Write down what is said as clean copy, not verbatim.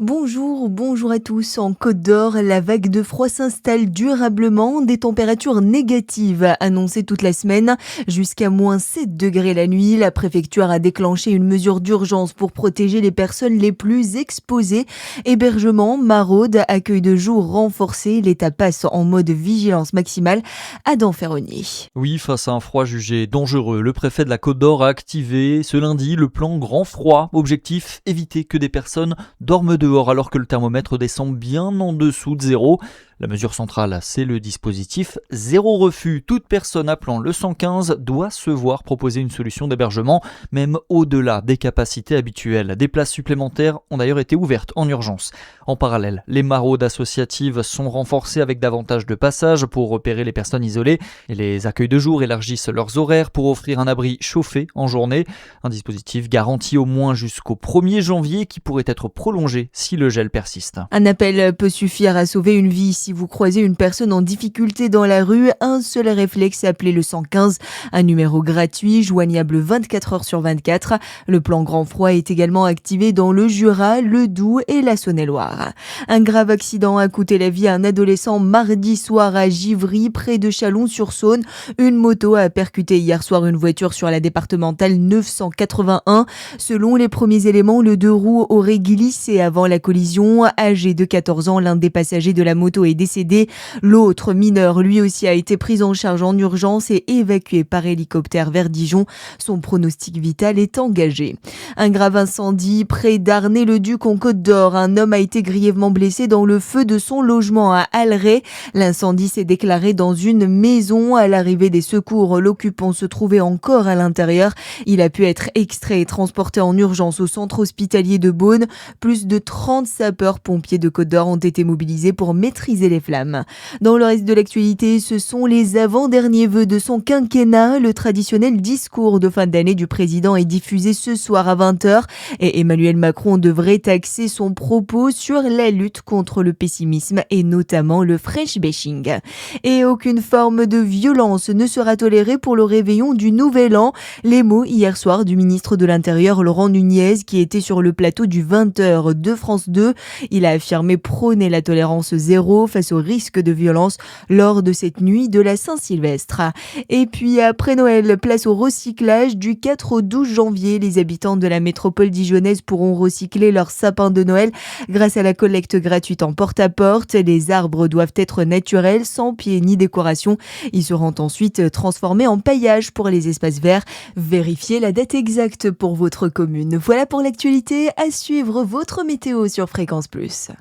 Bonjour à tous. En Côte d'Or, la vague de froid s'installe durablement. Des températures négatives annoncées toute la semaine, jusqu'à -7 degrés la nuit. La préfecture a déclenché une mesure d'urgence pour protéger les personnes les plus exposées. Hébergement, maraude, accueil de jour renforcé. L'État passe en mode vigilance maximale. Adam Ferronnier. Oui, face à un froid jugé dangereux, le préfet de la Côte d'Or a activé ce lundi le plan grand froid. Objectif, éviter que des personnes dorment dehors alors que le thermomètre descend bien en dessous de zéro. La mesure centrale, c'est le dispositif zéro refus. Toute personne appelant le 115 doit se voir proposer une solution d'hébergement, même au-delà des capacités habituelles. Des places supplémentaires ont d'ailleurs été ouvertes en urgence. En parallèle, les maraudes associatives sont renforcées avec davantage de passages pour repérer les personnes isolées et les accueils de jour élargissent leurs horaires pour offrir un abri chauffé en journée. Un dispositif garanti au moins jusqu'au 1er janvier qui pourrait être prolongé si le gel persiste. Un appel peut suffire à sauver une vie. Si vous croisez une personne en difficulté dans la rue, un seul réflexe, appelez le 115, un numéro gratuit, joignable 24 heures sur 24. Le plan grand froid est également activé dans le Jura, le Doubs et la Saône-et-Loire. Un grave accident a coûté la vie à un adolescent mardi soir à Givry, près de Chalon-sur-Saône. Une moto a percuté hier soir une voiture sur la départementale 981. Selon les premiers éléments, le deux roues aurait glissé avant la collision. Âgé de 14 ans, l'un des passagers de la moto est décédé. L'autre, mineur, lui aussi a été pris en charge en urgence et évacué par hélicoptère vers Dijon. Son pronostic vital est engagé. Un grave incendie près d'Arnay-le-Duc en Côte d'Or. Un homme a été grièvement blessé dans le feu de son logement à Alray. L'incendie s'est déclaré dans une maison. À l'arrivée des secours, l'occupant se trouvait encore à l'intérieur. Il a pu être extrait et transporté en urgence au centre hospitalier de Beaune. Plus de 30 sapeurs-pompiers de Côte d'Or ont été mobilisés pour maîtriser les flammes. Dans le reste de l'actualité, ce sont les avant-derniers vœux de son quinquennat. Le traditionnel discours de fin d'année du président est diffusé ce soir à 20h et Emmanuel Macron devrait axer son propos sur la lutte contre le pessimisme et notamment le French bashing. Et aucune forme de violence ne sera tolérée pour le réveillon du Nouvel An. Les mots hier soir du ministre de l'Intérieur Laurent Nunez qui était sur le plateau du 20h de France 2. Il a affirmé prôner la tolérance zéro face au risque de violence lors de cette nuit de la Saint-Sylvestre. Et puis après Noël, place au recyclage. Du 4 au 12 janvier, les habitants de la métropole dijonnaise pourront recycler leur sapin de Noël grâce à la collecte gratuite en porte-à-porte. Les arbres doivent être naturels, sans pieds ni décoration. Ils seront ensuite transformés en paillage pour les espaces verts. Vérifiez la date exacte pour votre commune. Voilà pour l'actualité. À suivre votre météo sur Fréquence Plus.